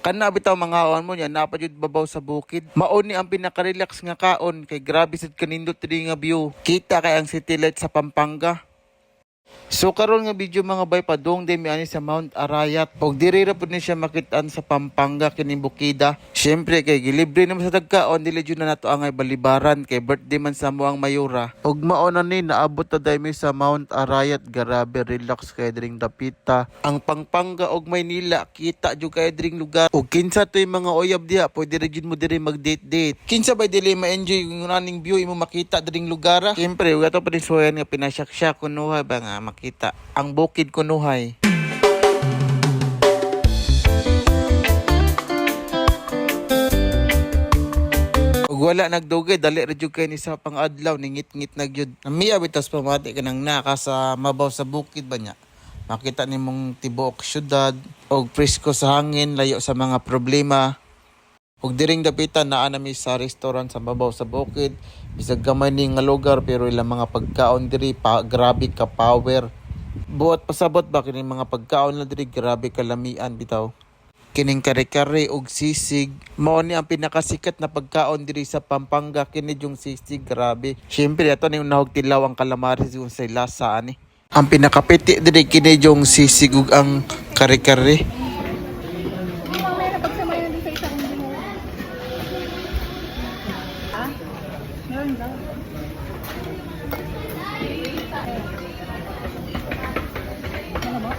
Kana bitaw mga hawan mo niya, napadyod babaw sa bukid. Mauni ang pinaka-relax nga kaon, kay grabe sad kanindot diri nga view. Kita kay ang city light sa Pampanga. So karon nga video mga bay, padung din mi ani sa Mount Arayat. Og diri ra pud ni siya makitaan sa Pampanga kining bukida. Syempre kay gilibre naman sa tagkaon, dili jud na nato angay balibaran kay birthday man sa mo ang mayura. Og mao na ni naabot ta mi sa Mount Arayat, grabe relax kay dring dapita. Ang Pampanga og Maynila kita jud kay dring lugar. Og kinsa toy mga oyab diha, pwede ra jud mo diri mag-date-date. Kinsa bay dili ma-enjoy yung running view imo makita dring lugar. Syempre ug ato pa rin suyan nga pinasyak-syak kunuha ba nga makita ang bukid kunuhay. Ug wala nagdugay, dali ra jud kay ni sa pang-adlaw, ningit-ngit na gyud. Namiya bitas pamati kanang naka sa mabaw sa bukid ba nya. Makita nimong tibuok syudad og presko sa hangin, layo sa mga problema. Ug diring dapitan naa nami sa restaurant sa babaw sa bukid. Bisag gamay ni nga lugar pero ilang mga pagkaon diri pa grabe ka power. Buot pasabot ba kining mga pagkaon na diri, grabe kalamian bitaw. Kining kare-kare og sisig, mao ni ang pinakasikat na pagkaon diri sa Pampanga, kini yung sisig, grabe. Syempre ato ni nahog tilaw ang calamares yung sa lasa ani. Ang pinakapiti diri kini yung sisig ug ang kare-kare. Mamaya na pagsamayan din sa isang linggo. Ah? Meron daw. Ano mo?